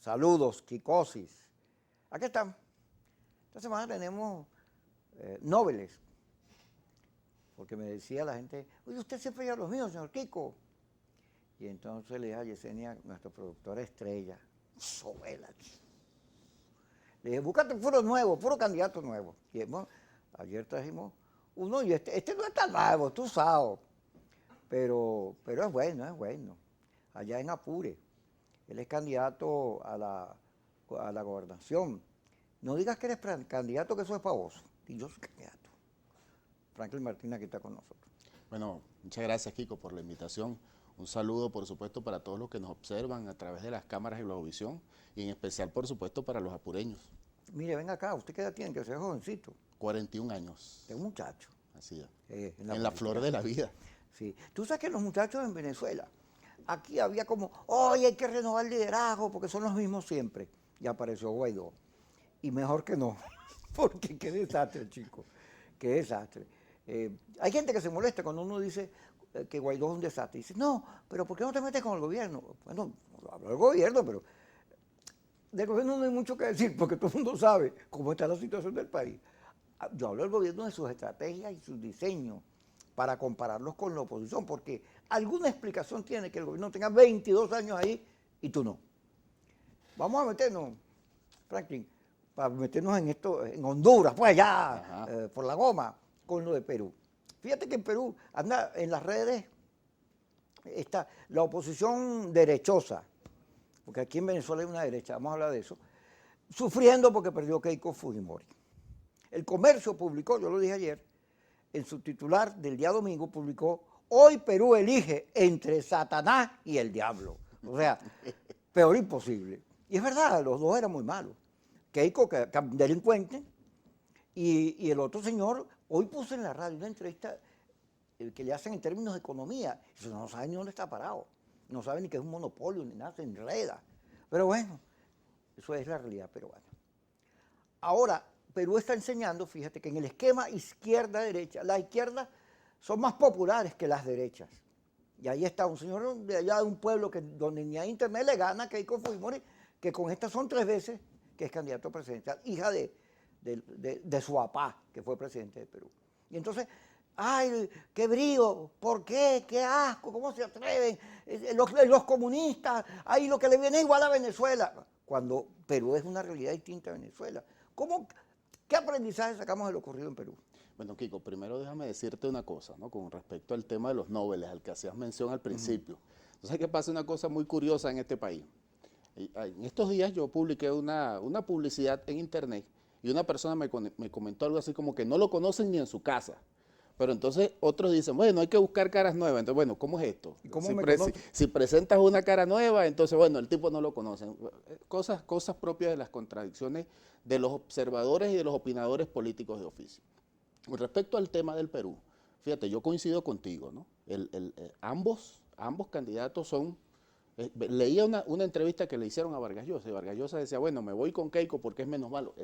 Saludos, Kikosis. Aquí estamos. Esta semana tenemos noveles, porque me decía la gente, oye, usted siempre lleva los míos, señor Kiko. Y entonces le dije a Yesenia, nuestra productora estrella, Sobela. Le dije, búscate puro nuevo, puro candidato nuevo. Y bueno, ayer trajimos uno y este no es tan nuevo, tú sabes. Pero es bueno, es bueno. Allá en Apure. Él es candidato a la gobernación. No digas que eres candidato, que eso es pavoso. Y yo soy candidato. Franklin Martínez, aquí está con nosotros. Bueno, muchas gracias, Kiko, por la invitación. Un saludo, por supuesto, para todos los que nos observan a través de las cámaras de Globovisión y en especial, por supuesto, para los apureños. Mire, ven acá, ¿usted qué edad tiene? Que sea jovencito. 41 años. Es un muchacho. Así es. En la flor de la vida. Sí. Tú sabes que los muchachos en Venezuela, aquí había como, oye, hay que renovar el liderazgo porque son los mismos siempre. Y apareció Guaidó. Y mejor que no, porque qué desastre, chico. Qué desastre. Hay gente que se molesta cuando uno dice que Guaidó es un desastre. Y dice, no, pero ¿por qué no te metes con el gobierno? Bueno, hablo del gobierno, pero del gobierno no hay mucho que decir porque todo el mundo sabe cómo está la situación del país. Yo hablo del gobierno de sus estrategias y sus diseños para compararlos con la oposición, porque alguna explicación tiene que el gobierno tenga 22 años ahí y tú no. Vamos a meternos, Franklin, para meternos en esto, en Honduras, pues allá, por la goma, con lo de Perú. Fíjate que en Perú anda en las redes está la oposición derechosa, porque aquí en Venezuela hay una derecha, vamos a hablar de eso, sufriendo porque perdió Keiko Fujimori. El Comercio publicó, yo lo dije ayer, en su titular del día domingo, publicó, hoy Perú elige entre Satanás y el diablo. O sea, peor imposible. Y es verdad, los dos eran muy malos. Keiko, que delincuente, y el otro señor, hoy puso en la radio una entrevista que le hacen en términos de economía. Eso no sabe ni dónde está parado. No sabe ni que es un monopolio, ni nada, se enreda. Pero bueno, eso es la realidad peruana. Ahora, Perú está enseñando, fíjate, que en el esquema izquierda-derecha, las izquierdas son más populares que las derechas. Y ahí está un señor de allá de un pueblo donde ni a internet le gana a Keiko Fujimori, que con estas son 3 veces que es candidato presidencial, hija de su papá, que fue presidente de Perú. Y entonces, ay, qué brío, ¿por qué? Qué asco, ¿cómo se atreven? Los comunistas, ay, lo que le viene igual a Venezuela. Cuando Perú es una realidad distinta a Venezuela. ¿Qué aprendizaje sacamos de lo ocurrido en Perú? Bueno, Kiko, primero déjame decirte una cosa, ¿no? Con respecto al tema de los noveles, al que hacías mención al principio. Entonces, que pasa una cosa muy curiosa en este país. En estos días yo publiqué una publicidad en internet y una persona me comentó algo así como que no lo conocen ni en su casa. Pero entonces otros dicen, bueno, hay que buscar caras nuevas. Entonces, bueno, ¿cómo es esto? ¿Y cómo me conoce? Si presentas una cara nueva, entonces, bueno, el tipo no lo conocen. Cosas propias de las contradicciones de los observadores y de los opinadores políticos de oficio. Con respecto al tema del Perú, fíjate, yo coincido contigo, ¿no? Ambos candidatos son... leía una entrevista que le hicieron a Vargas Llosa y Vargas Llosa decía, bueno, me voy con Keiko porque es menos malo,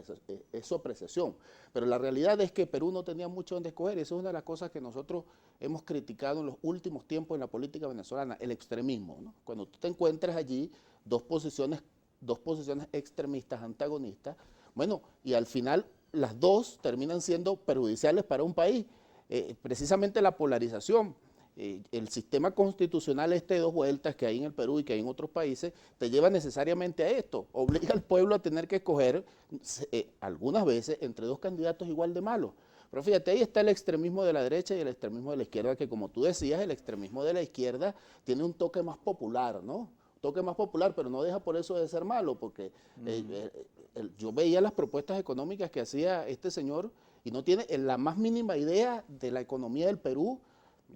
es su apreciación, pero la realidad es que Perú no tenía mucho donde escoger y eso es una de las cosas que nosotros hemos criticado en los últimos tiempos en la política venezolana, el extremismo, ¿no? Cuando tú te encuentras allí dos posiciones extremistas, antagonistas, bueno, y al final las dos terminan siendo perjudiciales para un país, precisamente la polarización. El sistema constitucional de 2 vueltas que hay en el Perú y que hay en otros países te lleva necesariamente a esto, obliga al pueblo a tener que escoger algunas veces entre 2 candidatos igual de malos. Pero fíjate, ahí está el extremismo de la derecha y el extremismo de la izquierda, que como tú decías, el extremismo de la izquierda tiene un toque más popular, ¿no? Toque más popular, pero no deja por eso de ser malo, porque yo veía las propuestas económicas que hacía este señor y no tiene la más mínima idea de la economía del Perú.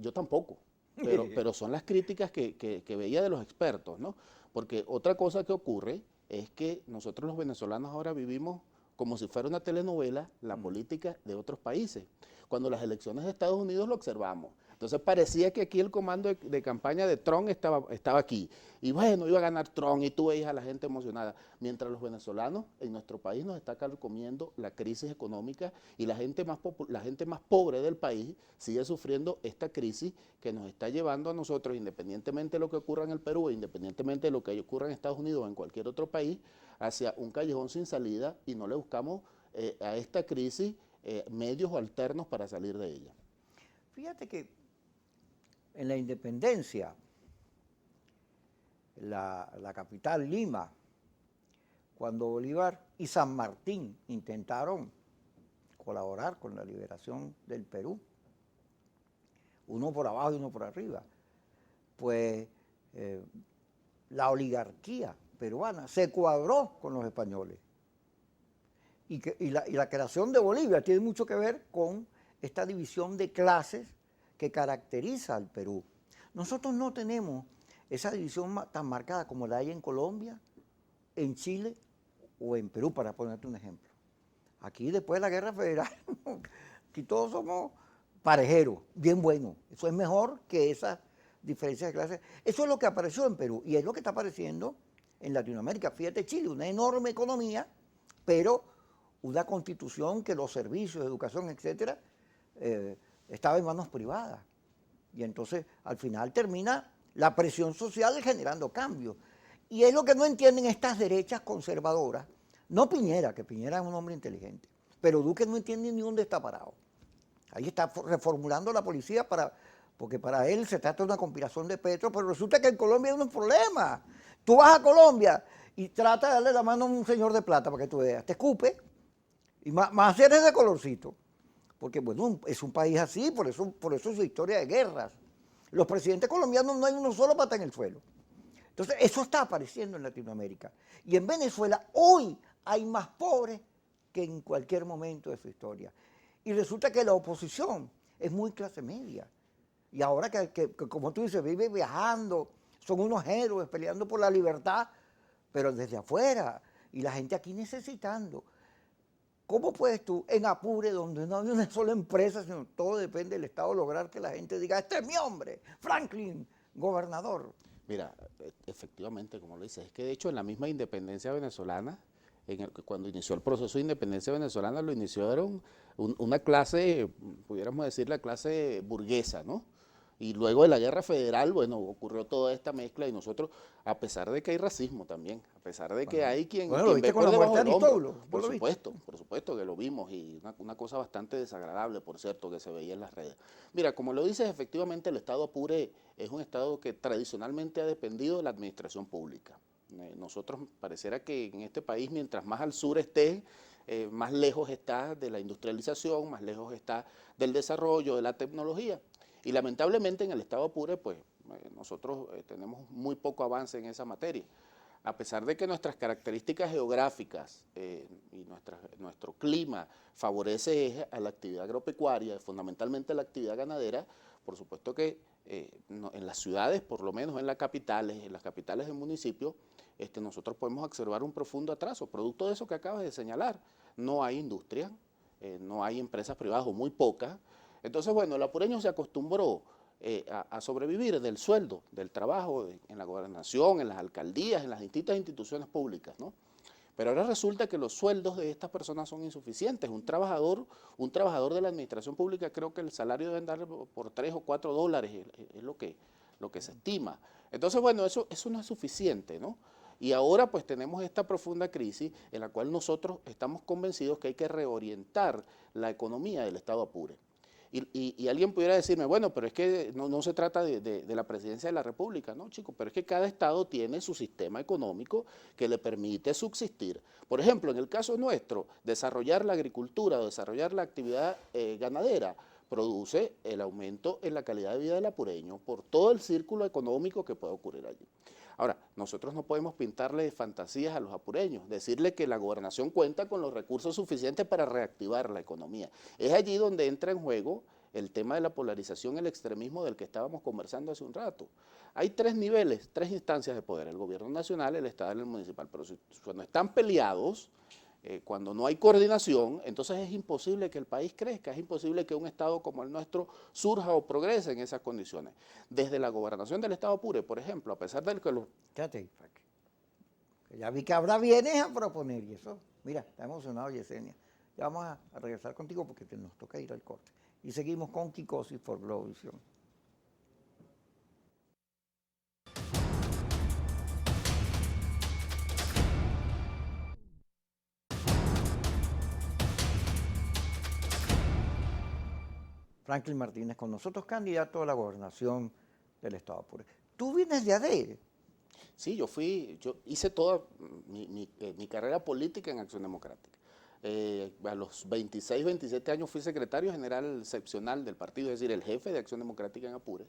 Yo tampoco, pero son las críticas que veía de los expertos, ¿no? Porque otra cosa que ocurre es que nosotros los venezolanos ahora vivimos como si fuera una telenovela la política de otros países. Cuando las elecciones de Estados Unidos lo observamos. Entonces parecía que aquí el comando de campaña de Trump estaba aquí. Y bueno, iba a ganar Trump y tú veías a la gente emocionada. Mientras los venezolanos en nuestro país nos está comiendo la crisis económica y la gente más pobre del país sigue sufriendo esta crisis que nos está llevando a nosotros, independientemente de lo que ocurra en el Perú, independientemente de lo que ocurra en Estados Unidos o en cualquier otro país, hacia un callejón sin salida y no le buscamos a esta crisis medios alternos para salir de ella. Fíjate que en la independencia, la capital, Lima, cuando Bolívar y San Martín intentaron colaborar con la liberación del Perú, uno por abajo y uno por arriba, pues la oligarquía peruana se cuadró con los españoles. Y la creación de Bolivia tiene mucho que ver con esta división de clases que caracteriza al Perú. Nosotros no tenemos esa división tan marcada como la hay en Colombia, en Chile o en Perú, para ponerte un ejemplo. Aquí después de la Guerra Federal, aquí todos somos parejeros, bien buenos. Eso es mejor que esas diferencias de clases. Eso es lo que apareció en Perú y es lo que está apareciendo en Latinoamérica. Fíjate, Chile, una enorme economía, pero una constitución que los servicios, educación, etcétera, estaba en manos privadas. Y entonces, al final termina la presión social generando cambios. Y es lo que no entienden estas derechas conservadoras. No Piñera, que Piñera es un hombre inteligente, pero Duque no entiende ni dónde está parado. Ahí está reformulando la policía porque para él se trata de una conspiración de Petro, pero resulta que en Colombia hay un problema. Tú vas a Colombia y trata de darle la mano a un señor de plata para que tú veas. Te escupe y más eres de colorcito. Porque, bueno, es un país así, por eso su historia de guerras. Los presidentes colombianos no hay uno solo pata en el suelo. Entonces, eso está apareciendo en Latinoamérica. Y en Venezuela hoy hay más pobres que en cualquier momento de su historia. Y resulta que la oposición es muy clase media. Y ahora que como tú dices, vive viajando, son unos héroes peleando por la libertad, pero desde afuera. Y la gente aquí necesitando. ¿Cómo puedes tú, en Apure, donde no hay una sola empresa, sino todo depende del Estado, lograr que la gente diga, este es mi hombre, Franklin, gobernador? Mira, efectivamente, como lo dices, es que de hecho en la misma independencia venezolana, cuando inició el proceso de independencia venezolana, lo iniciaron una clase, pudiéramos decir la clase burguesa, ¿no? Y luego de la guerra federal, bueno, ocurrió toda esta mezcla y nosotros, a pesar de que hay racismo también, a pesar de que hay quien Bueno, ¿lo viste ve con por la debajo muerte de del hombro, Aristóbulo? ¿Tú lo viste? por supuesto que lo vimos y una cosa bastante desagradable, por cierto, que se veía en las redes. Mira, como lo dices, efectivamente el Estado Apure es un Estado que tradicionalmente ha dependido de la administración pública. Nosotros pareciera que en este país, mientras más al sur estés, más lejos está de la industrialización, más lejos está del desarrollo, de la tecnología. Y lamentablemente en el Estado Apure, pues nosotros tenemos muy poco avance en esa materia. A pesar de que nuestras características geográficas y nuestro clima favorece a la actividad agropecuaria, fundamentalmente la actividad ganadera, por supuesto que en las ciudades, por lo menos en las capitales del municipio, nosotros podemos observar un profundo atraso, producto de eso que acabas de señalar. No hay industria, no hay empresas privadas o muy pocas. Entonces, bueno, el apureño se acostumbró a sobrevivir del sueldo, del trabajo en la gobernación, en las alcaldías, en las distintas instituciones públicas, ¿no? Pero ahora resulta que los sueldos de estas personas son insuficientes. Un trabajador de la administración pública, creo que el salario debe andar por $3 o $4, es lo que se estima. Entonces, bueno, eso no es suficiente, ¿no? Y ahora pues tenemos esta profunda crisis en la cual nosotros estamos convencidos que hay que reorientar la economía del Estado Apure. Y alguien pudiera decirme, bueno, pero es que no se trata de la presidencia de la República, no, chicos, pero es que cada estado tiene su sistema económico que le permite subsistir. Por ejemplo, en el caso nuestro, desarrollar la agricultura o desarrollar la actividad ganadera produce el aumento en la calidad de vida del apureño por todo el círculo económico que puede ocurrir allí. Ahora, nosotros no podemos pintarle fantasías a los apureños, decirle que la gobernación cuenta con los recursos suficientes para reactivar la economía. Es allí donde entra en juego el tema de la polarización, el extremismo del que estábamos conversando hace un rato. Hay tres niveles, tres instancias de poder, el gobierno nacional, el estado y el municipal, pero cuando están peleados, cuando no hay coordinación, entonces es imposible que el país crezca, es imposible que un Estado como el nuestro surja o progrese en esas condiciones. Desde la gobernación del Estado Apure, por ejemplo, a pesar de que los... Fíjate, que ya vi que ahora vienes a proponer y eso, mira, está emocionado Yesenia. Ya vamos a regresar contigo porque nos toca ir al corte. Y seguimos con Kikosis por Globovisión. Franklin Martínez con nosotros, candidato a la gobernación del Estado Apure. ¿Tú vienes de AD? Sí, yo hice toda mi carrera política en Acción Democrática. A los 26, 27 años fui secretario general seccional del partido, es decir, el jefe de Acción Democrática en Apure.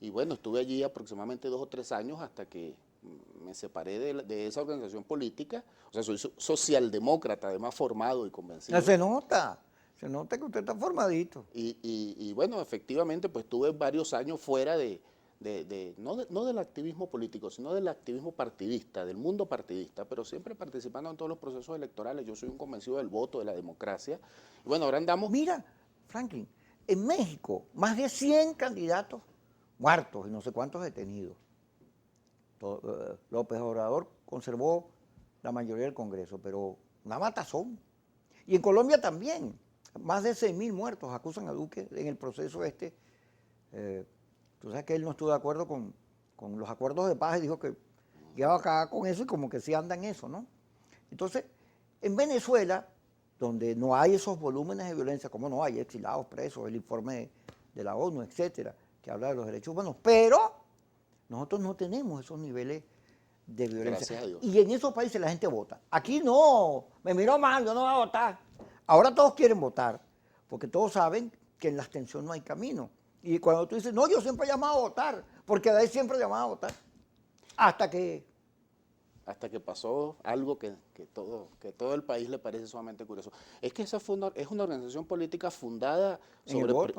Y bueno, estuve allí aproximadamente 2 o 3 años hasta que me separé de esa organización política. O sea, soy socialdemócrata, además formado y convencido. Se nota que usted está formadito. Y bueno, efectivamente, pues tuve varios años fuera no del activismo político, sino del activismo partidista, del mundo partidista, pero siempre participando en todos los procesos electorales. Yo soy un convencido del voto, de la democracia. Y bueno, ahora andamos... Mira, Franklin, en México, más de 100 candidatos muertos y no sé cuántos detenidos. López Obrador conservó la mayoría del Congreso, pero una matazón. Y en Colombia también, más de 6.000 muertos acusan a Duque en el proceso este. Tú sabes que él no estuvo de acuerdo con los acuerdos de paz y dijo que iba a acabar con eso y como que sí anda en eso, ¿no? Entonces, en Venezuela, donde no hay esos volúmenes de violencia, como no hay exilados, presos, el informe de la ONU, etcétera, que habla de los derechos humanos, pero nosotros no tenemos esos niveles de violencia. Gracias a Dios. Y en esos países la gente vota. Aquí no, me miró mal, yo no voy a votar. Ahora todos quieren votar, porque todos saben que en la abstención no hay camino. Y cuando tú dices, no, yo siempre he llamado a votar, porque de ahí siempre he llamado a votar. Hasta que pasó algo que todo el país le parece sumamente curioso. Es que esa es una organización política fundada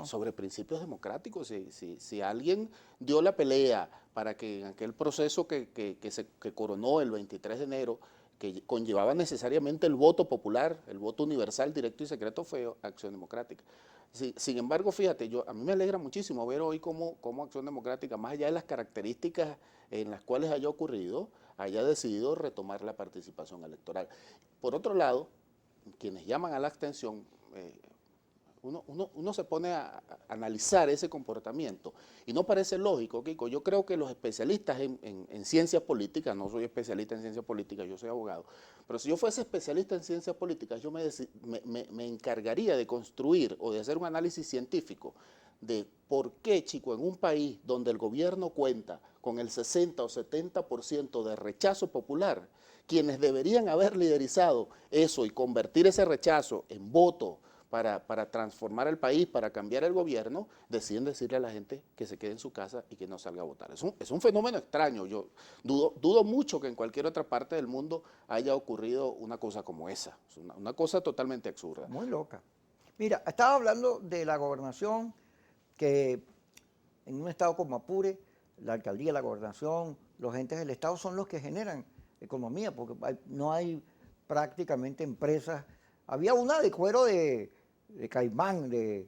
sobre principios democráticos. Si alguien dio la pelea para que en aquel proceso que coronó el 23 de enero, que conllevaba necesariamente el voto popular, el voto universal, directo y secreto, fue Acción Democrática. Sin embargo, fíjate, a mí me alegra muchísimo ver hoy cómo Acción Democrática, más allá de las características en las cuales haya ocurrido, haya decidido retomar la participación electoral. Por otro lado, quienes llaman a la abstención, uno se pone a analizar ese comportamiento y no parece lógico, Kiko. Yo creo que los especialistas en ciencias políticas, no soy especialista en ciencias políticas, yo soy abogado, pero si yo fuese especialista en ciencias políticas, yo me encargaría de construir o de hacer un análisis científico de por qué, chico, en un país donde el gobierno cuenta con el 60 o 70% de rechazo popular, quienes deberían haber liderizado eso y convertir ese rechazo en voto para transformar el país, para cambiar el gobierno, deciden decirle a la gente que se quede en su casa y que no salga a votar. Es un fenómeno extraño. Yo dudo mucho que en cualquier otra parte del mundo haya ocurrido una cosa como esa. Es una cosa totalmente absurda. Muy loca. Mira, estaba hablando de la gobernación, que en un estado como Apure, la alcaldía, la gobernación, los entes del estado son los que generan economía, porque no hay prácticamente empresas. Había una de cuero de caimán, de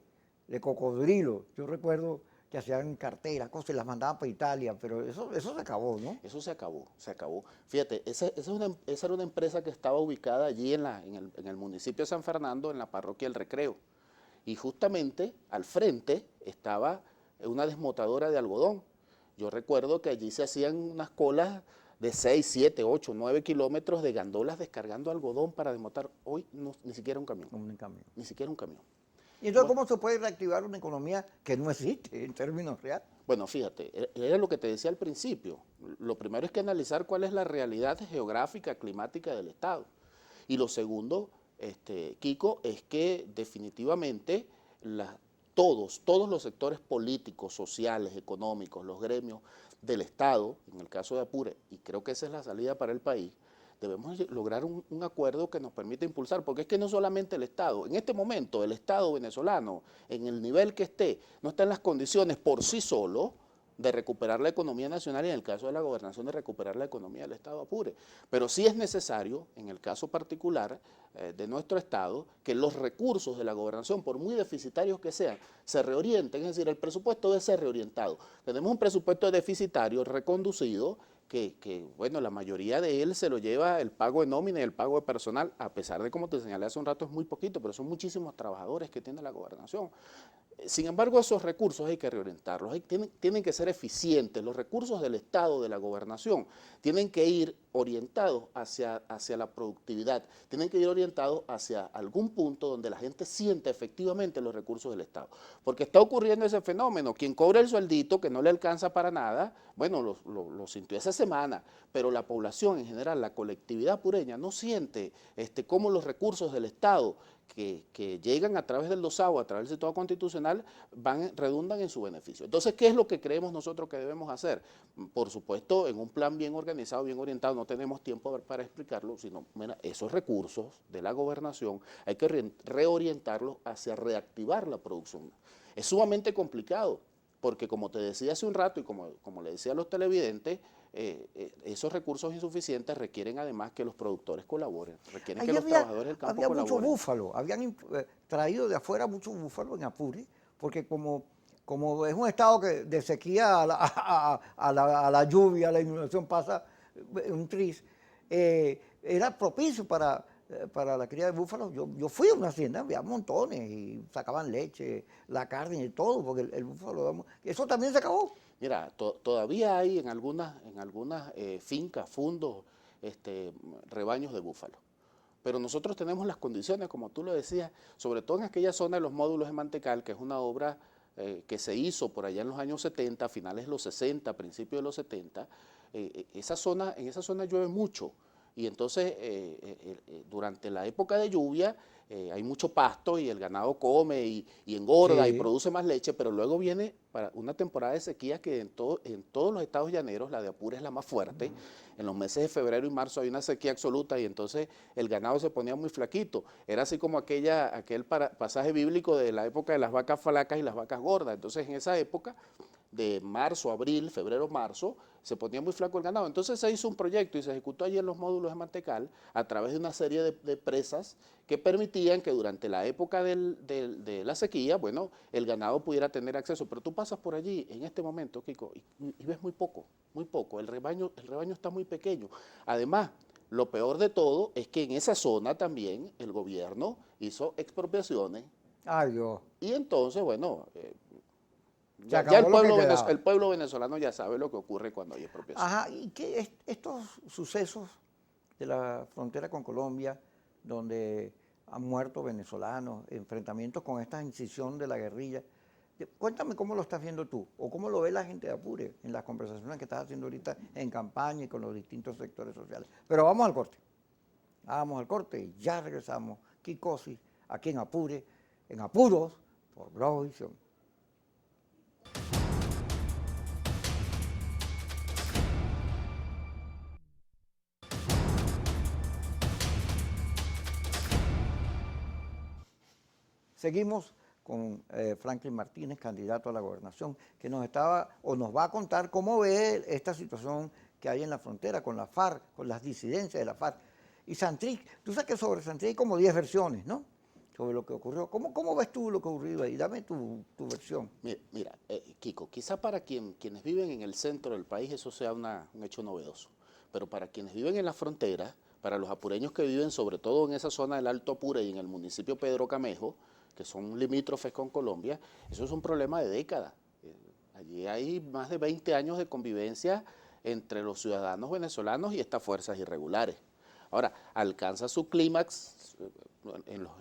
cocodrilo. Yo recuerdo que hacían carteras, cosas, y las mandaban para Italia, pero eso se acabó, ¿no? Eso se acabó. Fíjate, esa era una empresa que estaba ubicada allí en el municipio de San Fernando, en la parroquia El Recreo. Y justamente al frente estaba una desmotadora de algodón. Yo recuerdo que allí se hacían unas colas de 6, 7, 8, 9 kilómetros de gandolas descargando algodón para desmotar. Hoy ni siquiera un camión. Ni siquiera un camión. ¿Y entonces cómo se puede reactivar una economía que no existe en términos reales? Bueno, fíjate, era lo que te decía al principio. Lo primero es que analizar cuál es la realidad geográfica, climática del Estado. Y lo segundo, Kiko, es que definitivamente todos los sectores políticos, sociales, económicos, los gremios del Estado, en el caso de Apure, y creo que esa es la salida para el país, debemos lograr un acuerdo que nos permita impulsar, porque es que no solamente el Estado, en este momento el Estado venezolano, en el nivel que esté, no está en las condiciones por sí solo de recuperar la economía nacional y en el caso de la gobernación de recuperar la economía del Estado Apure. Pero sí es necesario, en el caso particular de nuestro Estado, que los recursos de la gobernación, por muy deficitarios que sean, se reorienten, es decir, el presupuesto debe ser reorientado. Tenemos un presupuesto deficitario reconducido bueno, la mayoría de él se lo lleva el pago de nómina y el pago de personal, a pesar de, como te señalé hace un rato, es muy poquito, pero son muchísimos trabajadores que tiene la gobernación. Sin embargo, esos recursos hay que reorientarlos, tienen que ser eficientes. Los recursos del Estado, de la gobernación, tienen que ir orientados hacia la productividad, tienen que ir orientados hacia algún punto donde la gente sienta efectivamente los recursos del Estado. Porque está ocurriendo ese fenómeno, quien cobra el sueldito que no le alcanza para nada, bueno, lo sintió esa semana, pero la población en general, la colectividad apureña, no siente cómo los recursos del Estado que llegan a través del DOSAO, a través del Estado constitucional, redundan en su beneficio. Entonces, ¿qué es lo que creemos nosotros que debemos hacer? Por supuesto, en un plan bien organizado, bien orientado, no tenemos tiempo para explicarlo, sino, mira, esos recursos de la gobernación hay que reorientarlos hacia reactivar la producción. Es sumamente complicado, porque como te decía hace un rato y como le decía a los televidentes, esos recursos insuficientes requieren además que los productores colaboren, requieren que los trabajadores del campo colaboren. Había mucho búfalo, habían traído de afuera mucho búfalo en Apure, porque como es un estado que de sequía a la lluvia, a la inundación pasa un tris, era propicio para la cría de búfalos. Yo fui a una hacienda, había montones y sacaban leche, la carne y todo, porque el búfalo, eso también se acabó. Mira, todavía hay en algunas fincas, fundos, rebaños de búfalo. Pero nosotros tenemos las condiciones, como tú lo decías, sobre todo en aquella zona de los módulos de Mantecal, que es una obra que se hizo por allá en los años 70, finales de los 60, principios de los 70. En esa zona llueve mucho. Y entonces, durante la época de lluvia, hay mucho pasto y el ganado come y engorda y produce más leche, pero luego viene para una temporada de sequía que en todos los estados llaneros, la de Apure es la más fuerte. En los meses de febrero y marzo hay una sequía absoluta y entonces el ganado se ponía muy flaquito. Era así como aquel pasaje bíblico de la época de las vacas flacas y las vacas gordas. Entonces, en esa época, de marzo, abril, febrero, marzo, se ponía muy flaco el ganado. Entonces se hizo un proyecto y se ejecutó allí en los módulos de Mantecal a través de una serie de presas que permitían que durante la época de la sequía, bueno, el ganado pudiera tener acceso. Pero tú pasas por allí en este momento, Kiko, y ves muy poco, el rebaño está muy pequeño. Además, lo peor de todo es que en esa zona también el gobierno hizo expropiaciones. Ay, Dios. Y entonces, bueno, Ya el pueblo venezolano ya sabe lo que ocurre cuando hay expropiación. Ajá, y que estos sucesos de la frontera con Colombia, donde han muerto venezolanos, enfrentamientos con esta incisión de la guerrilla, cuéntame cómo lo estás viendo tú, o cómo lo ve la gente de Apure en las conversaciones que estás haciendo ahorita en campaña y con los distintos sectores sociales. Pero vamos al corte y ya regresamos. Kikosi, aquí en Apure, en Apuros, por Globovisión. Seguimos con Franklin Martínez, candidato a la gobernación, que nos va a contar cómo ve esta situación que hay en la frontera con la FARC, con las disidencias de la FARC. Y Santrich, tú sabes que sobre Santrich hay como 10 versiones, ¿no? Sobre lo que ocurrió. ¿Cómo ves tú lo que ocurrió ahí? Dame tu versión. Mira, Kiko, quizá para quienes viven en el centro del país eso sea un hecho novedoso, pero para quienes viven en la frontera, para los apureños que viven sobre todo en esa zona del Alto Apure y en el municipio Pedro Camejo, que son limítrofes con Colombia, eso es un problema de décadas. Allí hay más de 20 años de convivencia entre los ciudadanos venezolanos y estas fuerzas irregulares. Ahora, alcanza su clímax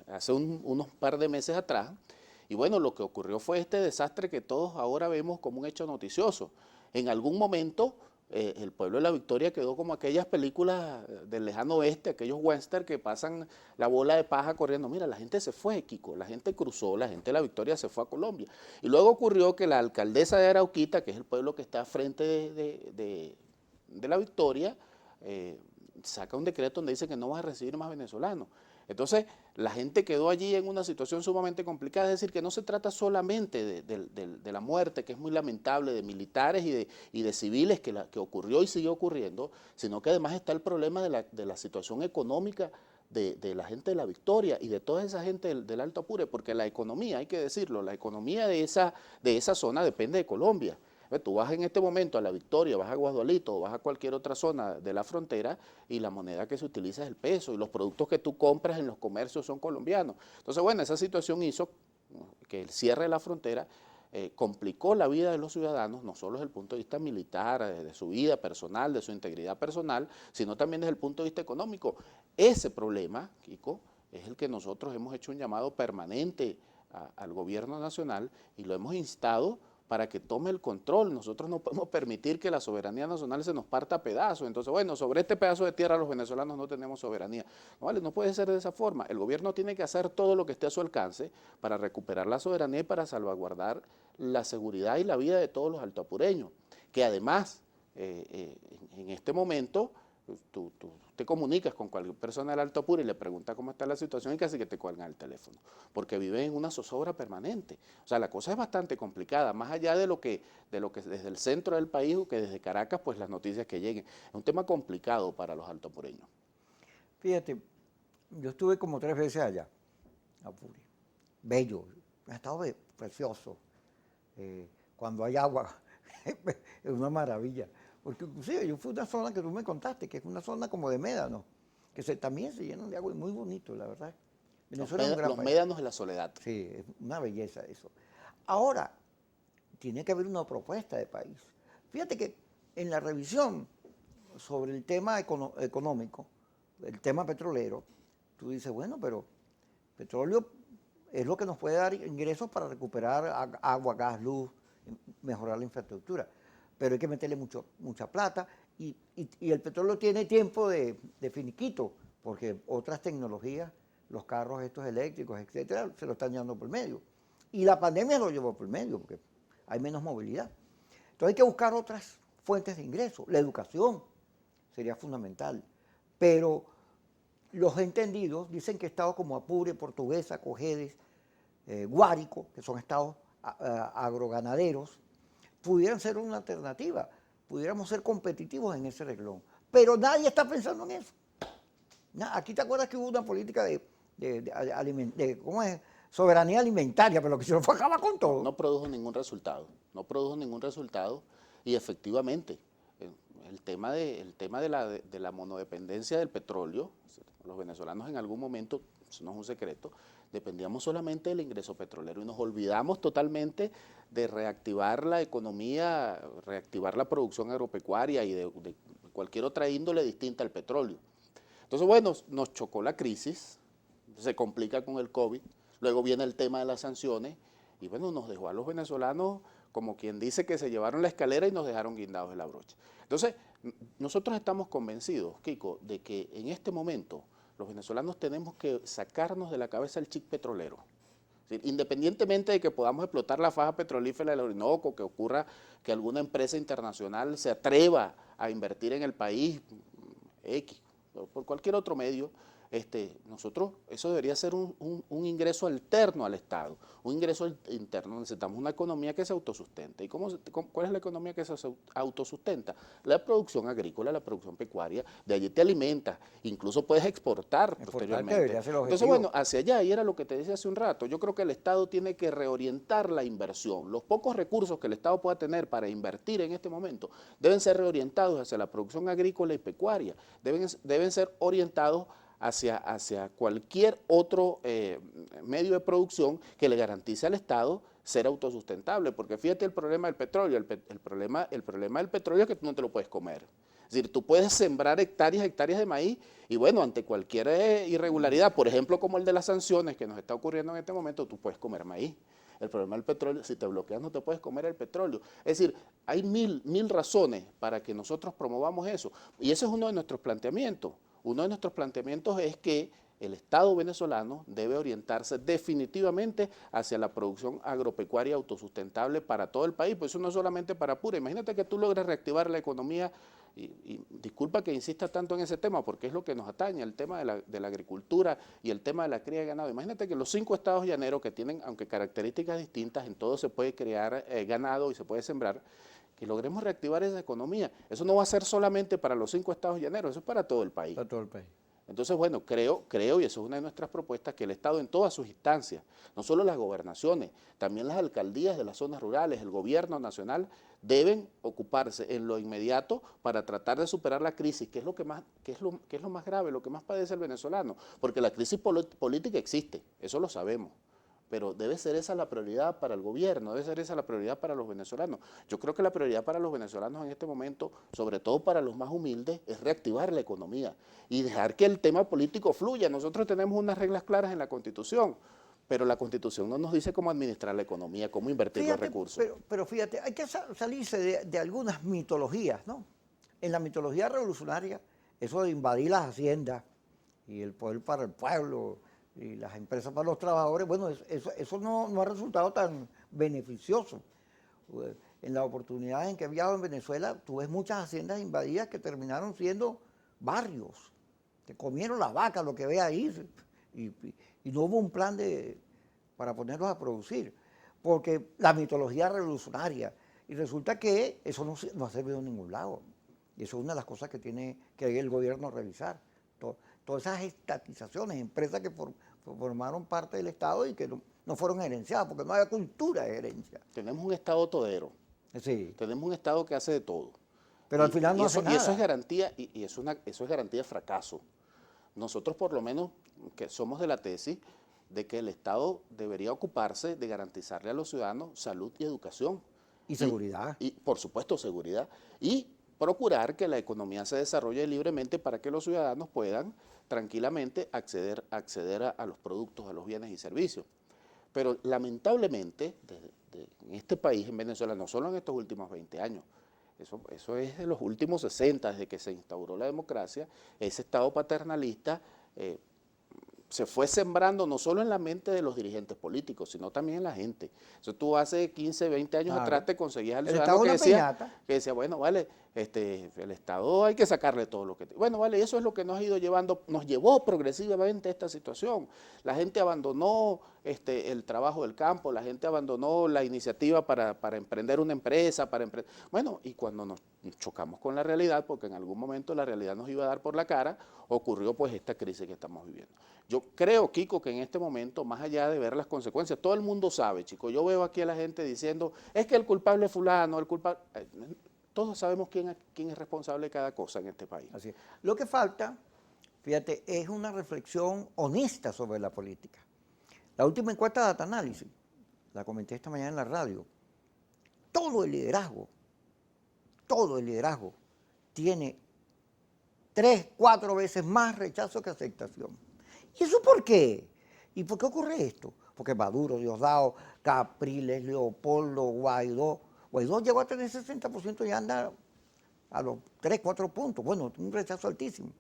hace unos par de meses atrás, y bueno, lo que ocurrió fue este desastre que todos ahora vemos como un hecho noticioso. En algún momento, el pueblo de La Victoria quedó como aquellas películas del lejano oeste, aquellos western que pasan la bola de paja corriendo. Mira, la gente se fue, Kiko, la gente cruzó, la gente de La Victoria se fue a Colombia. Y luego ocurrió que la alcaldesa de Arauquita, que es el pueblo que está frente de La Victoria, saca un decreto donde dice que no va a recibir más venezolanos. Entonces, la gente quedó allí en una situación sumamente complicada, es decir, que no se trata solamente de la muerte, que es muy lamentable, de militares y de civiles que ocurrió y sigue ocurriendo, sino que además está el problema de la situación económica de la gente de La Victoria y de toda esa gente del Alto Apure, porque la economía, hay que decirlo, la economía de esa zona depende de Colombia. Tú vas en este momento a La Victoria, vas a Guadualito o vas a cualquier otra zona de la frontera y la moneda que se utiliza es el peso y los productos que tú compras en los comercios son colombianos. Entonces, bueno, esa situación hizo que el cierre de la frontera complicó la vida de los ciudadanos, no solo desde el punto de vista militar, de su vida personal, de su integridad personal, sino también desde el punto de vista económico. Ese problema, Kiko, es el que nosotros hemos hecho un llamado permanente al gobierno nacional y lo hemos instado para que tome el control. Nosotros no podemos permitir que la soberanía nacional se nos parta a pedazos. Entonces, bueno, sobre este pedazo de tierra los venezolanos no tenemos soberanía. No, vale, no puede ser de esa forma. El gobierno tiene que hacer todo lo que esté a su alcance para recuperar la soberanía y para salvaguardar la seguridad y la vida de todos los altoapureños, que además, en este momento, tú te comunicas con cualquier persona del Alto Apure y le preguntas cómo está la situación y casi que te cuelgan el teléfono, porque viven en una zozobra permanente. O sea, la cosa es bastante complicada, más allá de lo que desde el centro del país o que desde Caracas, pues las noticias que lleguen. Es un tema complicado para los altoapureños. Fíjate, yo estuve como 3 veces allá, Apure. Bello, ha estado precioso. Cuando hay agua, es una maravilla. Porque inclusive yo fui a una zona que tú me contaste, que es una zona como de médanos, que también se llenan de agua y muy bonito, la verdad. Venezuela es un gran país. Médanos de la soledad. Sí, es una belleza eso. Ahora, tiene que haber una propuesta de país. Fíjate que en la revisión sobre el tema económico, el tema petrolero, tú dices, bueno, pero petróleo es lo que nos puede dar ingresos para recuperar agua, gas, luz, mejorar la infraestructura. Pero hay que meterle mucha plata y el petróleo tiene tiempo de finiquito, porque otras tecnologías, los carros estos eléctricos, etcétera, se lo están llevando por medio. Y la pandemia lo llevó por medio, porque hay menos movilidad. Entonces hay que buscar otras fuentes de ingreso. La educación sería fundamental. Pero los entendidos dicen que estados como Apure, Portuguesa, Cojedes, Guárico, que son estados agroganaderos, pudieran ser una alternativa, pudiéramos ser competitivos en ese renglón. Pero nadie está pensando en eso. Aquí te acuerdas que hubo una política de ¿cómo es? Soberanía alimentaria, pero lo que se nos fue acabar con todo. No produjo ningún resultado, y efectivamente el tema de la monodependencia del petróleo, los venezolanos en algún momento, eso no es un secreto, dependíamos solamente del ingreso petrolero y nos olvidamos totalmente de reactivar la economía, reactivar la producción agropecuaria y de cualquier otra índole distinta al petróleo. Entonces, bueno, nos chocó la crisis, se complica con el COVID, luego viene el tema de las sanciones y bueno, nos dejó a los venezolanos como quien dice que se llevaron la escalera y nos dejaron guindados de la brocha. Entonces, nosotros estamos convencidos, Kiko, de que en este momento los venezolanos tenemos que sacarnos de la cabeza el chip petrolero. Independientemente de que podamos explotar la faja petrolífera del Orinoco, que ocurra que alguna empresa internacional se atreva a invertir en el país, X, por cualquier otro medio, nosotros, eso debería ser un ingreso alterno al Estado, un ingreso interno. Necesitamos una economía que se autosustente. ¿Y cuál es la economía que se autosustenta? La producción agrícola, la producción pecuaria, de allí te alimentas, incluso puedes exportar posteriormente. Entonces, bueno, hacia allá, y era lo que te decía hace un rato, yo creo que el Estado tiene que reorientar la inversión. Los pocos recursos que el Estado pueda tener para invertir en este momento deben ser reorientados hacia la producción agrícola y pecuaria, deben ser orientados hacia cualquier otro medio de producción que le garantice al Estado ser autosustentable, porque fíjate el problema del petróleo, el problema del petróleo es que tú no te lo puedes comer. Es decir, tú puedes sembrar hectáreas de maíz y bueno, ante cualquier irregularidad, por ejemplo como el de las sanciones que nos está ocurriendo en este momento, tú puedes comer maíz. El problema del petróleo, si te bloqueas no te puedes comer el petróleo. Es decir, hay mil razones para que nosotros promovamos eso y ese es uno de nuestros planteamientos. Uno de nuestros planteamientos es que el Estado venezolano debe orientarse definitivamente hacia la producción agropecuaria autosustentable para todo el país, pues eso no es solamente para Apure. Imagínate que tú logres reactivar la economía, y disculpa que insista tanto en ese tema, porque es lo que nos atañe, el tema de la agricultura y el tema de la cría de ganado. Imagínate que los 5 estados llaneros que tienen, aunque características distintas, en todo se puede criar ganado y se puede sembrar, que logremos reactivar esa economía. Eso no va a ser solamente para los 5 estados llaneros, eso es para todo el país. Para todo el país. Entonces, bueno, creo, y eso es una de nuestras propuestas, que el Estado en todas sus instancias, no solo las gobernaciones, también las alcaldías de las zonas rurales, el gobierno nacional, deben ocuparse en lo inmediato para tratar de superar la crisis, que es lo más grave, lo que más padece el venezolano, porque la crisis política existe, eso lo sabemos. Pero debe ser esa la prioridad para el gobierno, debe ser esa la prioridad para los venezolanos. Yo creo que la prioridad para los venezolanos en este momento, sobre todo para los más humildes, es reactivar la economía y dejar que el tema político fluya. Nosotros tenemos unas reglas claras en la Constitución, pero la Constitución no nos dice cómo administrar la economía, cómo invertir los recursos. Pero fíjate, hay que salirse de algunas mitologías, ¿no? En la mitología revolucionaria, eso de invadir las haciendas y el poder para el pueblo y las empresas para los trabajadores, bueno, eso no ha resultado tan beneficioso. En las oportunidades en que he viajado en Venezuela, tú ves muchas haciendas invadidas que terminaron siendo barrios, que comieron las vacas, lo que ve ahí, y no hubo un plan para ponerlos a producir, porque la mitología revolucionaria, y resulta que eso no ha servido en ningún lado, y eso es una de las cosas que tiene que el gobierno revisar. Todas esas estatizaciones, empresas que formaron parte del Estado y que no fueron gerenciadas, porque no había cultura de gerencia. Tenemos un Estado todero, sí. Tenemos un Estado que hace de todo. Pero al final no hace nada. Y eso es garantía, eso es garantía de fracaso. Nosotros por lo menos, que somos de la tesis, de que el Estado debería ocuparse de garantizarle a los ciudadanos salud y educación. Y seguridad. Y por supuesto, seguridad. Y procurar que la economía se desarrolle libremente para que los ciudadanos puedan tranquilamente acceder a los productos, a los bienes y servicios. Pero lamentablemente, en este país, en Venezuela, no solo en estos últimos 20 años, eso es de los últimos 60, desde que se instauró la democracia, ese Estado paternalista se fue sembrando no solo en la mente de los dirigentes políticos, sino también en la gente. Entonces tú hace 15, 20 años atrás te conseguías al ciudadano que decía, bueno, vale, el Estado hay que sacarle todo lo que... Bueno, vale, eso es lo que nos ha ido llevando, nos llevó progresivamente a esta situación. La gente abandonó el trabajo del campo, la gente abandonó la iniciativa para emprender una empresa, bueno, y cuando nos chocamos con la realidad, porque en algún momento la realidad nos iba a dar por la cara, ocurrió pues esta crisis que estamos viviendo. Yo creo, Kiko, que en este momento, más allá de ver las consecuencias, todo el mundo sabe, chico, yo veo aquí a la gente diciendo, es que el culpable es fulano, el culpable... Todos sabemos quién es responsable de cada cosa en este país. Así es. Lo que falta, fíjate, es una reflexión honesta sobre la política. La última encuesta de Data Análisis, la comenté esta mañana en la radio, todo el liderazgo tiene 3, 4 veces más rechazo que aceptación. ¿Y eso por qué? ¿Y por qué ocurre esto? Porque Maduro, Diosdado, Capriles, Leopoldo, Guaidó llegó a tener 60% y anda a los 3, 4 puntos. Bueno, un rechazo altísimo.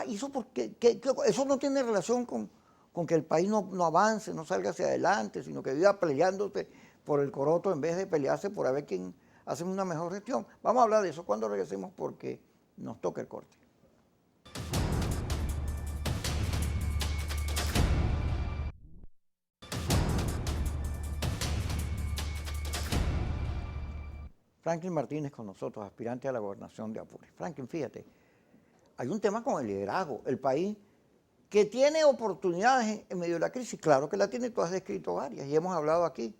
¿Y eso por qué? Eso no tiene relación con que el país no avance, no salga hacia adelante, sino que viva peleándose por el coroto en vez de pelearse por a ver quién hace una mejor gestión. Vamos a hablar de eso cuando regresemos porque nos toca el corte. Franklin Martínez con nosotros, aspirante a la gobernación de Apure. Franklin, fíjate, hay un tema con el liderazgo. El país que tiene oportunidades en medio de la crisis, claro que la tiene, tú has descrito varias y hemos hablado aquí.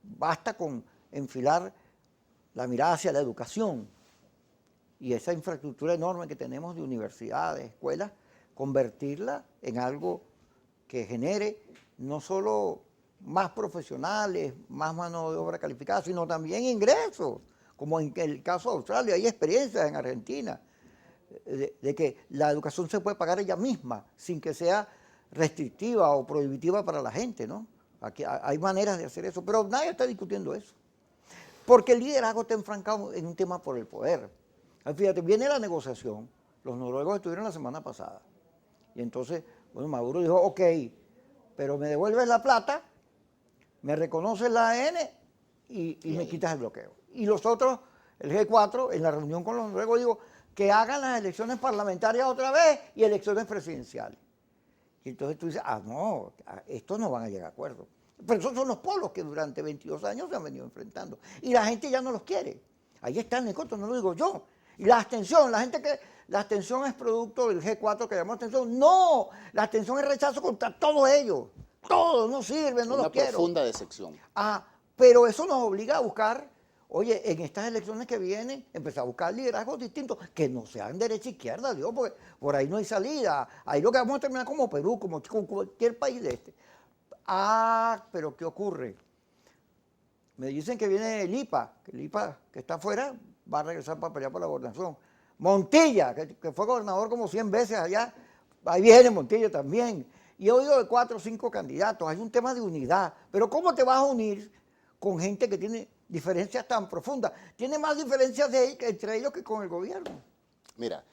Basta con enfilar la mirada hacia la educación y esa infraestructura enorme que tenemos de universidades, escuelas, convertirla en algo que genere no solo más profesionales, más mano de obra calificada, sino también ingresos, como en el caso de Australia, hay experiencias en Argentina, de que la educación se puede pagar ella misma, sin que sea restrictiva o prohibitiva para la gente, ¿no? Aquí hay maneras de hacer eso, pero nadie está discutiendo eso, porque el liderazgo está enfrancado en un tema por el poder. Fíjate, viene la negociación, los noruegos estuvieron la semana pasada, y entonces Bueno, Maduro dijo, ok, pero me devuelves la plata, me reconoces la AN y me quitas el bloqueo. Y los otros, el G4, en la reunión con los noruegos, digo, que hagan las elecciones parlamentarias otra vez y elecciones presidenciales. Y entonces tú dices, no, estos no van a llegar a acuerdo. Pero esos son los polos que durante 22 años se han venido enfrentando. Y la gente ya no los quiere. Ahí está el negocio, no lo digo yo. Y la abstención, la abstención es producto del G4 que llamamos abstención. No, la abstención es rechazo contra todos ellos. Todos no sirven, no los quiero. Una profunda decepción. Pero eso nos obliga a buscar, oye, en estas elecciones que vienen, empezar a buscar liderazgos distintos, que no sean derecha e izquierda, Dios, porque por ahí no hay salida. Ahí lo que vamos a terminar como Perú, como cualquier país de este. Pero ¿qué ocurre? Me dicen que viene el IPA, que el IPA que está afuera va a regresar para pelear por la gobernación. Montilla, que fue gobernador como 100 veces allá, ahí viene Montilla también. Y he oído de 4 o 5 candidatos, hay un tema de unidad. Pero ¿cómo te vas a unir con gente que tiene diferencias tan profundas? Tiene más diferencias entre ellos que con el gobierno. Mira,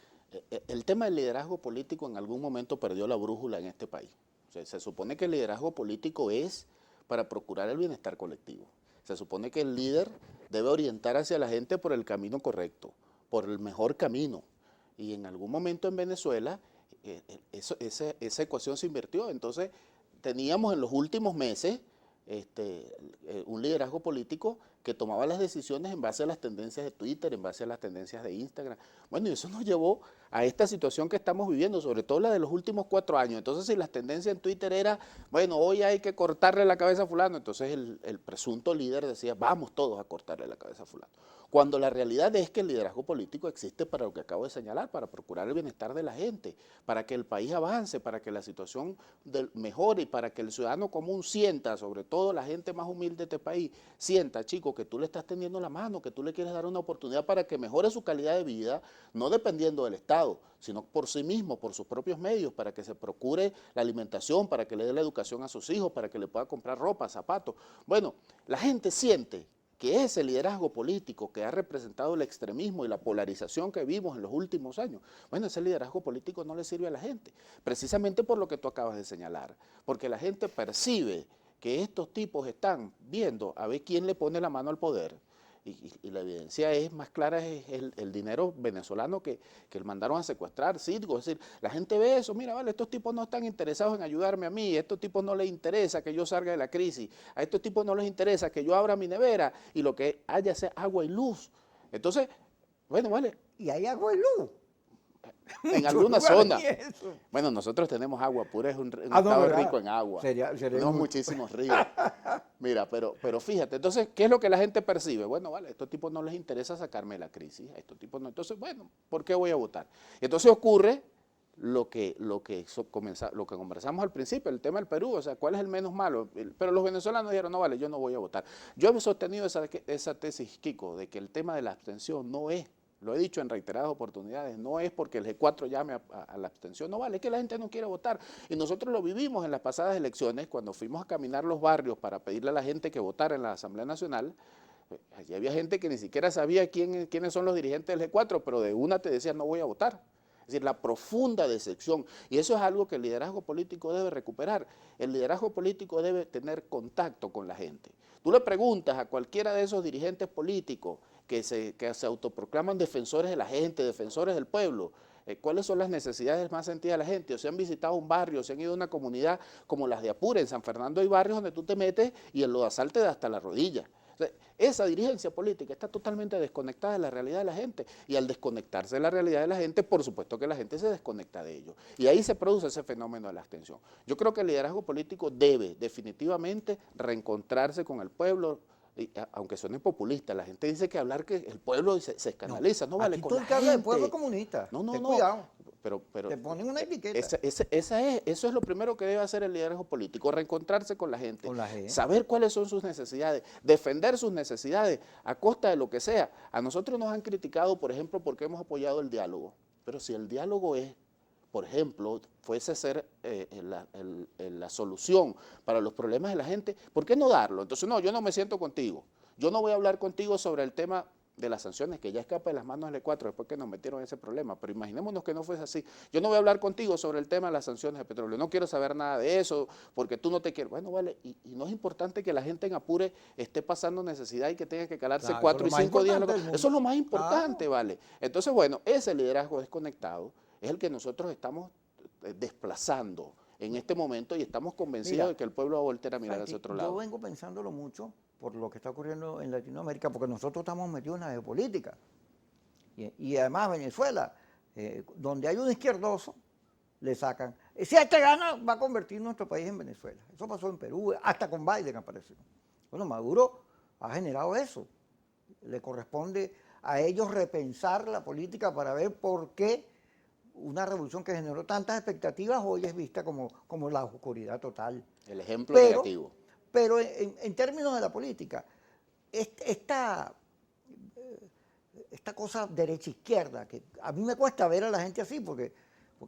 el tema del liderazgo político en algún momento perdió la brújula en este país. O sea, se supone que el liderazgo político es para procurar el bienestar colectivo. Se supone que el líder debe orientar hacia la gente por el camino correcto, por el mejor camino. Y en algún momento en Venezuela esa ecuación se invirtió. Entonces teníamos en los últimos meses un liderazgo político que tomaba las decisiones en base a las tendencias de Twitter, en base a las tendencias de Instagram. Bueno, y eso nos llevó a esta situación que estamos viviendo, sobre todo la de los últimos 4 años. Entonces, si las tendencias en Twitter era, bueno, hoy hay que cortarle la cabeza a fulano, entonces el presunto líder decía, vamos todos a cortarle la cabeza a fulano. Cuando la realidad es que el liderazgo político existe para lo que acabo de señalar, para procurar el bienestar de la gente, para que el país avance, para que la situación mejore y para que el ciudadano común sienta, sobre todo la gente más humilde de este país, sienta, chico, que tú le estás tendiendo la mano, que tú le quieres dar una oportunidad para que mejore su calidad de vida, no dependiendo del Estado, sino por sí mismo, por sus propios medios, para que se procure la alimentación, para que le dé la educación a sus hijos, para que le pueda comprar ropa, zapatos. Bueno, la gente siente que ese liderazgo político que ha representado el extremismo y la polarización que vimos en los últimos años, bueno, ese liderazgo político no le sirve a la gente, precisamente por lo que tú acabas de señalar, porque la gente percibe que estos tipos están viendo a ver quién le pone la mano al poder, y la evidencia es más clara, es el dinero venezolano que mandaron a secuestrar, Citgo. Es decir, la gente ve eso, mira, vale, estos tipos no están interesados en ayudarme a mí, a estos tipos no les interesa que yo salga de la crisis, a estos tipos no les interesa que yo abra mi nevera y lo que haya sea agua y luz. Entonces, bueno, vale. ¿Y hay agua y luz? En alguna zona. Bueno, nosotros tenemos agua pura, es un estado rico en agua. Tenemos muchísimos ríos. Mira, pero fíjate, entonces, ¿qué es lo que la gente percibe? Bueno, vale, a estos tipos no les interesa sacarme de la crisis, a estos tipos no. Entonces, bueno, ¿por qué voy a votar? Entonces ocurre lo que conversamos al principio, el tema del Perú, o sea, ¿cuál es el menos malo? Pero los venezolanos dijeron, no, vale, yo no voy a votar. Yo he sostenido esa tesis, Kiko, de que el tema de la abstención no es, lo he dicho en reiteradas oportunidades, no es porque el G4 llame a la abstención, no vale, es que la gente no quiere votar. Y nosotros lo vivimos en las pasadas elecciones, cuando fuimos a caminar los barrios para pedirle a la gente que votara en la Asamblea Nacional. Allí había gente que ni siquiera sabía quiénes son los dirigentes del G4, pero de una te decía, no voy a votar. Es decir, la profunda decepción. Y eso es algo que el liderazgo político debe recuperar. El liderazgo político debe tener contacto con la gente. Tú le preguntas a cualquiera de esos dirigentes políticos que se autoproclaman defensores de la gente, defensores del pueblo, cuáles son las necesidades más sentidas de la gente, o se han visitado un barrio, o se han ido a una comunidad como las de Apure. En San Fernando hay barrios donde tú te metes y el lodazal te da hasta la rodilla. O sea, esa dirigencia política está totalmente desconectada de la realidad de la gente, y al desconectarse de la realidad de la gente, por supuesto que la gente se desconecta de ello, y ahí se produce ese fenómeno de la abstención. Yo creo que el liderazgo político debe definitivamente reencontrarse con el pueblo. Aunque suene populista, la gente dice que hablar que el pueblo se escandaliza, no vale, aquí con todo la el que habla gente. del pueblo comunista. No, Cuidado. Pero te ponen una etiqueta. Eso es lo primero que debe hacer el liderazgo político, reencontrarse con la gente, saber cuáles son sus necesidades, defender sus necesidades a costa de lo que sea. A nosotros nos han criticado, por ejemplo, porque hemos apoyado el diálogo, pero si el diálogo es, por ejemplo, fuese ser la solución para los problemas de la gente, ¿por qué no darlo? Entonces, no, yo no me siento contigo, yo no voy a hablar contigo sobre el tema de las sanciones, que ya escapa de las manos del E4 después que nos metieron en ese problema, pero imaginémonos que no fuese así. Yo no voy a hablar contigo sobre el tema de las sanciones de petróleo, no quiero saber nada de eso, porque tú no te quieres. Bueno, vale, y no es importante que la gente en Apure esté pasando necesidad y que tenga que calarse Claro, 4 y 5 días. Eso es lo más importante, Claro. vale. Entonces, bueno, ese liderazgo desconectado es el que nosotros estamos desplazando en este momento y estamos convencidos Mira, de que el pueblo va a volver a mirar Franklin, hacia otro yo lado. vengo pensándolo mucho por lo que está ocurriendo en Latinoamérica, porque nosotros estamos metidos en la geopolítica. Y además Venezuela, donde hay un izquierdoso, le sacan. Si este gana, va a convertir nuestro país en Venezuela. Eso pasó en Perú, hasta con Biden apareció. Bueno, Maduro ha generado eso. Le corresponde a ellos repensar la política para ver por qué una revolución que generó tantas expectativas hoy es vista como la oscuridad total. El ejemplo Pero, negativo. pero en términos de la política, esta cosa derecha-izquierda, que a mí me cuesta ver a la gente así, porque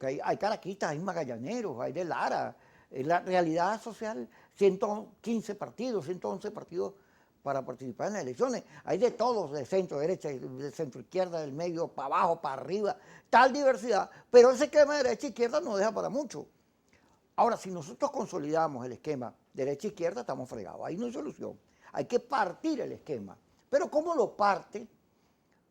hay caraquistas, hay magallaneros, hay de Lara. En la realidad social, 115 partidos, 111 partidos para participar en las elecciones. Hay de todos, de centro, derecha, de centro izquierda, del medio, para abajo, para arriba, tal diversidad, pero ese esquema de derecha-izquierda no deja para mucho. Ahora, si nosotros consolidamos el esquema derecha-izquierda, estamos fregados, ahí no hay solución. Hay que partir el esquema. Pero ¿cómo lo parte?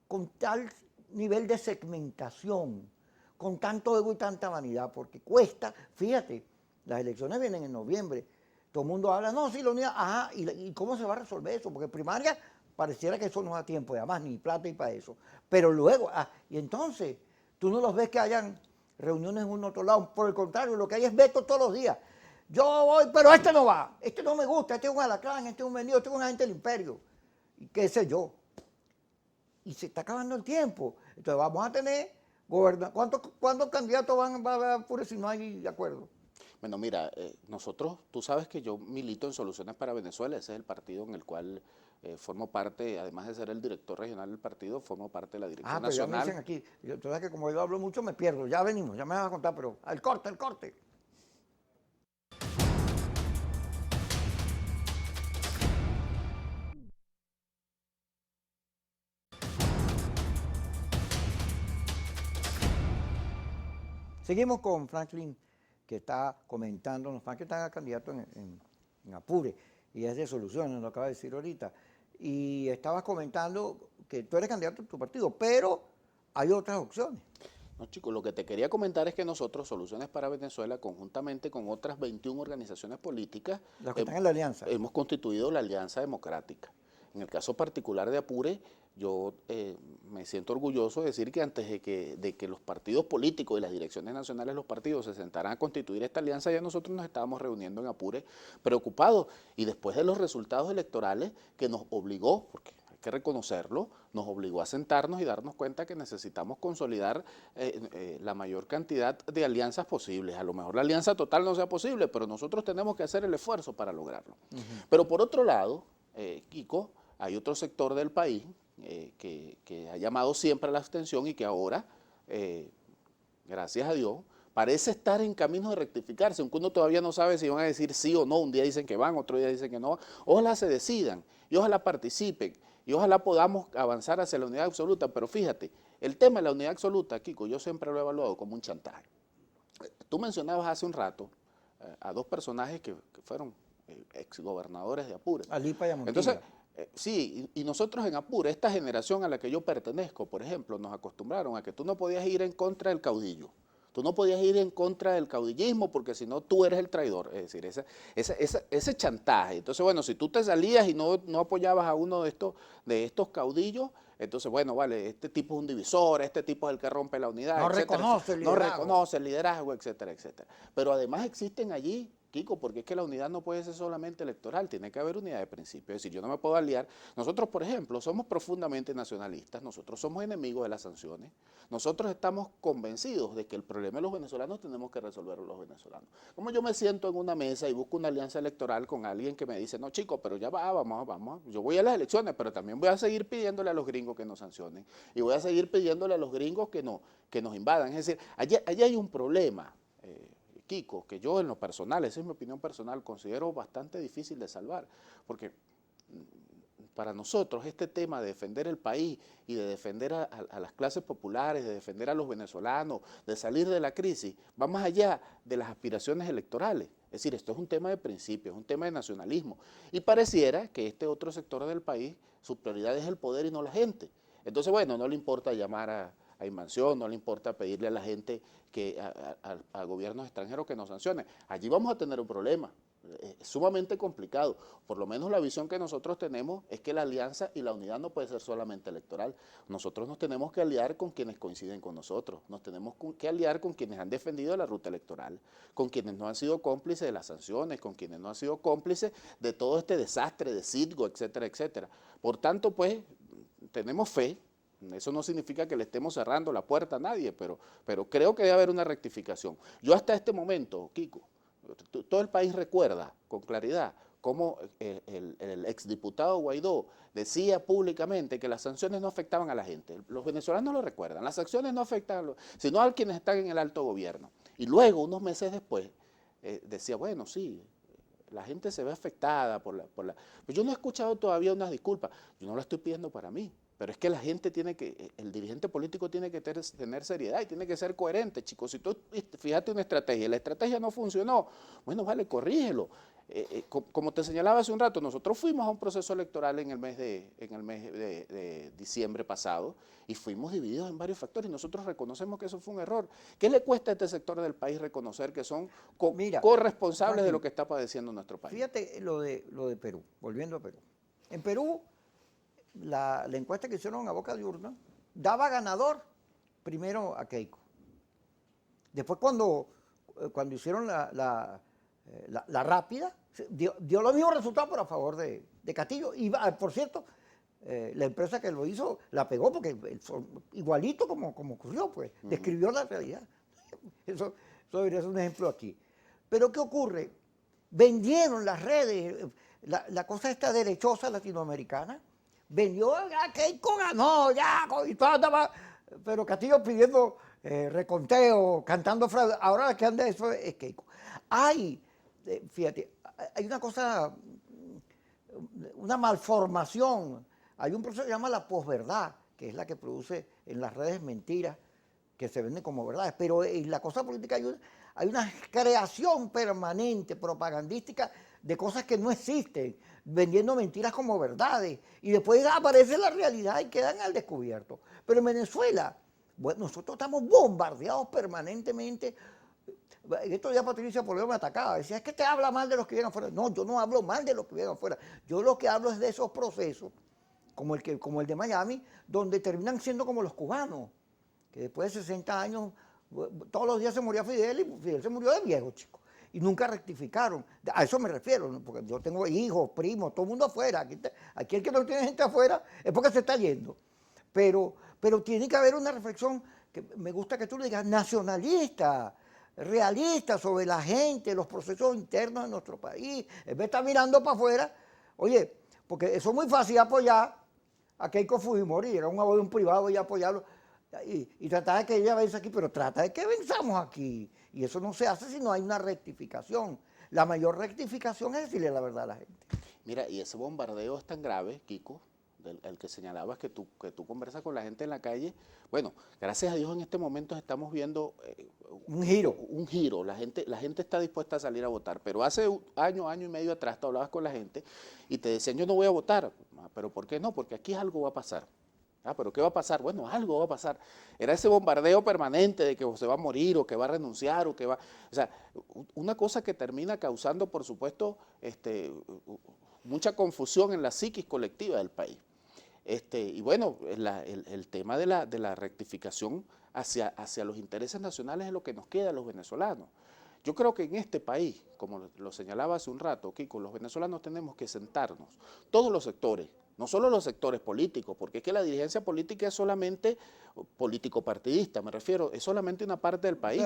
Con tal nivel de segmentación, con tanto ego y tanta vanidad, porque cuesta, fíjate, las elecciones vienen en noviembre, todo el mundo habla, no, sí, la unidad, ajá, ¿y cómo se va a resolver eso? Porque primaria pareciera que eso no da tiempo, y además ni plata y para eso. Pero luego, y entonces, tú no los ves que hayan reuniones en un otro lado, por el contrario, lo que hay es veto todos los días. Yo voy, pero este no va, este no me gusta, este es un alacrán, este es un vendido, este es un agente del imperio, y qué sé yo. Y se está acabando el tiempo. Entonces vamos a tener ¿Cuántos candidatos va a haber Apure si no hay acuerdo? Bueno, mira, nosotros, tú sabes que yo milito en Soluciones para Venezuela, ese es el partido en el cual formo parte, además de ser el director regional del partido, formo parte de la dirección Pero ya me nacional. dicen aquí, tú sabes que como yo hablo mucho me pierdo, ya venimos, ya me vas a contar, pero al corte, al corte. Seguimos con Franklin, que está comentándonos. Franklin está candidato en Apure y es de Soluciones, lo acaba de decir ahorita. Y estabas comentando que tú eres candidato en tu partido, pero hay otras opciones. No, chicos, lo que te quería comentar es que nosotros, Soluciones para Venezuela, conjuntamente con otras 21 organizaciones políticas, Las que están en la alianza. hemos constituido la Alianza Democrática. En el caso particular de Apure, yo me siento orgulloso de decir que antes de que los partidos políticos y las direcciones nacionales de los partidos se sentaran a constituir esta alianza, ya nosotros nos estábamos reuniendo en Apure preocupados. Y después de los resultados electorales que nos obligó, porque hay que reconocerlo, nos obligó a sentarnos y darnos cuenta que necesitamos consolidar la mayor cantidad de alianzas posibles. A lo mejor la alianza total no sea posible, pero nosotros tenemos que hacer el esfuerzo para lograrlo. Pero por otro lado, Kiko, hay otro sector del país que ha llamado siempre a la abstención y que ahora, gracias a Dios, parece estar en camino de rectificarse, aunque uno todavía no sabe si van a decir sí o no. Un día dicen que van, otro día dicen que no. Ojalá se decidan y ojalá participen y ojalá podamos avanzar hacia la unidad absoluta. Pero fíjate, el tema de la unidad absoluta, Kiko, yo siempre lo he evaluado como un chantaje. Tú mencionabas hace un rato a dos personajes que fueron exgobernadores de Apure. Alipa y Amontilla. Entonces, sí, y nosotros en Apure, esta generación a la que yo pertenezco, por ejemplo, nos acostumbraron a que tú no podías ir en contra del caudillo. Tú no podías ir en contra del caudillismo porque si no tú eres el traidor. Es decir, ese chantaje. Entonces, bueno, si tú te salías y no apoyabas a uno de estos caudillos, entonces, bueno, vale, este tipo es un divisor, este tipo es el que rompe la unidad, No etcétera, reconoce el no liderazgo. reconoce el liderazgo, etcétera, etcétera. Pero además existen allí, Kiko, porque es que la unidad no puede ser solamente electoral, tiene que haber unidad de principio. Es decir, yo no me puedo aliar. Nosotros, por ejemplo, somos profundamente nacionalistas, nosotros somos enemigos de las sanciones, nosotros estamos convencidos de que el problema de los venezolanos tenemos que resolverlo los venezolanos. Como yo me siento en una mesa y busco una alianza electoral con alguien que me dice, no, chico, pero ya vamos, yo voy a las elecciones, pero también voy a seguir pidiéndole a los gringos que nos sancionen y voy a seguir pidiéndole a los gringos que nos invadan. Es decir, allí hay un problema. Kiko, que yo en lo personal, esa es mi opinión personal, considero bastante difícil de salvar, porque para nosotros este tema de defender el país y de defender a las clases populares, de defender a los venezolanos, de salir de la crisis, va más allá de las aspiraciones electorales. Es decir, esto es un tema de principios, es un tema de nacionalismo. Y pareciera que este otro sector del país, su prioridad es el poder y no la gente. Entonces, bueno, no le importa llamar a invasión, no le importa pedirle a la gente, a gobiernos extranjeros que nos sancionen. Allí vamos a tener un problema. Es sumamente complicado. Por lo menos la visión que nosotros tenemos es que la alianza y la unidad no puede ser solamente electoral. Nosotros nos tenemos que aliar con quienes coinciden con nosotros, nos tenemos que aliar con quienes han defendido la ruta electoral, con quienes no han sido cómplices de las sanciones, con quienes no han sido cómplices de todo este desastre de Citgo, etcétera, etcétera. Por tanto, pues, tenemos fe. Eso no significa que le estemos cerrando la puerta a nadie, pero creo que debe haber una rectificación. Yo hasta este momento, Kiko, todo el país recuerda con claridad cómo el exdiputado Guaidó decía públicamente que las sanciones no afectaban a la gente. Los venezolanos lo recuerdan, las sanciones no afectan sino a quienes están en el alto gobierno. Y luego, unos meses después, decía, bueno, sí, la gente se ve afectada por la... Pero yo no he escuchado todavía unas disculpas, yo no la estoy pidiendo para mí. Pero es que la gente tiene que, el dirigente político tiene que tener seriedad y tiene que ser coherente, chicos. Si tú fíjate una estrategia, la estrategia no funcionó, bueno, vale, corrígelo. Como te señalaba hace un rato, nosotros fuimos a un proceso electoral en el mes de diciembre pasado y fuimos divididos en varios factores y nosotros reconocemos que eso fue un error. ¿Qué le cuesta a este sector del país reconocer que son corresponsables de lo que está padeciendo nuestro país? Fíjate lo de Perú, volviendo a Perú. En Perú, la encuesta que hicieron a boca de urna daba ganador primero a Keiko. Después cuando hicieron la rápida, dio los mismos resultados, pero a favor de Castillo. Y por cierto, la empresa que lo hizo la pegó porque igualito como ocurrió, pues, describió la realidad. Eso debería ser un ejemplo aquí. Pero ¿qué ocurre? Vendieron las redes, la cosa esta derechosa latinoamericana, vendió, ya Keiko ganó, ya, y todo estaba, pero Castillo pidiendo reconteo, cantando fraude. Ahora la que anda eso es Keiko. Fíjate, hay una cosa, una malformación. Hay un proceso que se llama la posverdad, que es la que produce en las redes mentiras que se venden como verdades. Pero en la cosa política hay una creación permanente, propagandística, de cosas que no existen, vendiendo mentiras como verdades, y después aparece la realidad y quedan al descubierto. Pero en Venezuela, bueno, nosotros estamos bombardeados permanentemente. Estos días Patricia Poleo me atacaba, decía, es que te habla mal de los que viven afuera. No, yo no hablo mal de los que viven afuera, yo lo que hablo es de esos procesos, como el de Miami, donde terminan siendo como los cubanos, que después de 60 años, todos los días se moría Fidel, y Fidel se murió de viejo, chico. Y nunca rectificaron. A eso me refiero, ¿no? Porque yo tengo hijos, primos, todo el mundo afuera. Aquí el que no tiene gente afuera es porque se está yendo. Pero tiene que haber una reflexión, que me gusta que tú le digas, nacionalista, realista sobre la gente, los procesos internos de nuestro país. En vez de estar mirando para afuera, oye, porque eso es muy fácil apoyar a Keiko Fujimori, era un avión privado y apoyarlo. Y tratar de que ella vence aquí, pero trata de que venzamos aquí. Y eso no se hace si no hay una rectificación. La mayor rectificación es decirle la verdad a la gente. Mira, y ese bombardeo es tan grave, Kiko, el que señalabas que tú conversas con la gente en la calle. Bueno, gracias a Dios en este momento estamos viendo un giro. Un giro. La gente está dispuesta a salir a votar. Pero hace un año y medio atrás tú hablabas con la gente y te decían, yo no voy a votar. ¿Pero por qué no? Porque aquí algo va a pasar. ¿Pero qué va a pasar? Bueno, algo va a pasar. Era ese bombardeo permanente de que se va a morir o que va a renunciar o que va... O sea, una cosa que termina causando, por supuesto, mucha confusión en la psiquis colectiva del país. Y bueno, el tema de la rectificación hacia los intereses nacionales es lo que nos queda a los venezolanos. Yo creo que en este país, como lo señalaba hace un rato, Kiko, los venezolanos tenemos que sentarnos, todos los sectores, no solo los sectores políticos, porque es que la dirigencia política es solamente político-partidista, me refiero, es solamente una parte del país.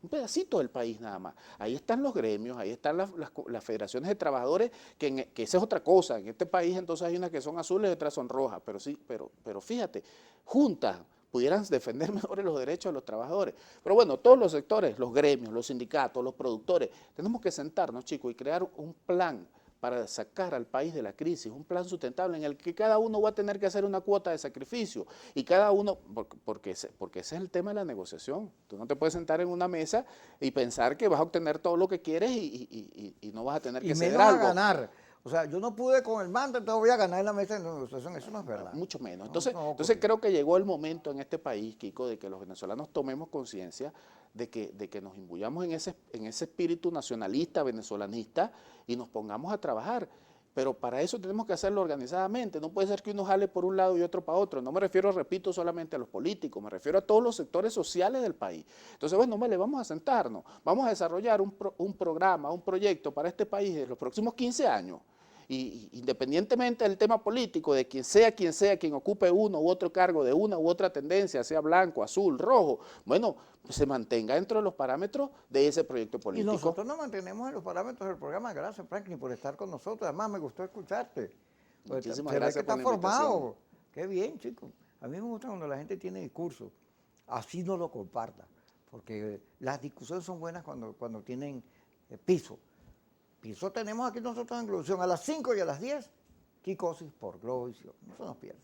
Un pedacito del país nada más. Ahí están los gremios, ahí están las federaciones de trabajadores, que esa es otra cosa. En este país entonces hay unas que son azules y otras son rojas, pero fíjate, juntas pudieran defender mejor los derechos de los trabajadores. Pero bueno, todos los sectores, los gremios, los sindicatos, los productores, tenemos que sentarnos, chicos, y crear un plan para sacar al país de la crisis, un plan sustentable en el que cada uno va a tener que hacer una cuota de sacrificio y cada uno, porque ese es el tema de la negociación. Tú no te puedes sentar en una mesa y pensar que vas a obtener todo lo que quieres y no vas a tener que ceder menos a algo. ganar. O sea, yo no pude con el mando, entonces voy a ganar en la mesa de negociación. Eso no es verdad. Mucho menos. No, Entonces creo que llegó el momento en este país, Kiko, de que los venezolanos tomemos conciencia de que nos imbuyamos en ese espíritu nacionalista, venezolanista, y nos pongamos a trabajar. Pero para eso tenemos que hacerlo organizadamente. No puede ser que uno jale por un lado y otro para otro. No me refiero, repito, solamente a los políticos, me refiero a todos los sectores sociales del país. Entonces, bueno, vale, vamos a sentarnos, vamos a desarrollar un programa, un proyecto para este país de los próximos 15 años. Y independientemente del tema político, de quien sea, quien ocupe uno u otro cargo de una u otra tendencia, sea blanco, azul, rojo, bueno, pues se mantenga dentro de los parámetros de ese proyecto político. Y nosotros nos mantenemos en los parámetros del programa. Gracias, Franklin, por estar con nosotros. Además, me gustó escucharte. Muchísimas Se ve gracias que por está la invitación. formado. Qué bien, chicos. A mí me gusta cuando la gente tiene discurso. Así no lo comparta. Porque las discusiones son buenas cuando tienen piso. Piso tenemos aquí nosotros en Globovisión a las 5 y a las 10. Kikosis por Globovisión. No se nos pierde.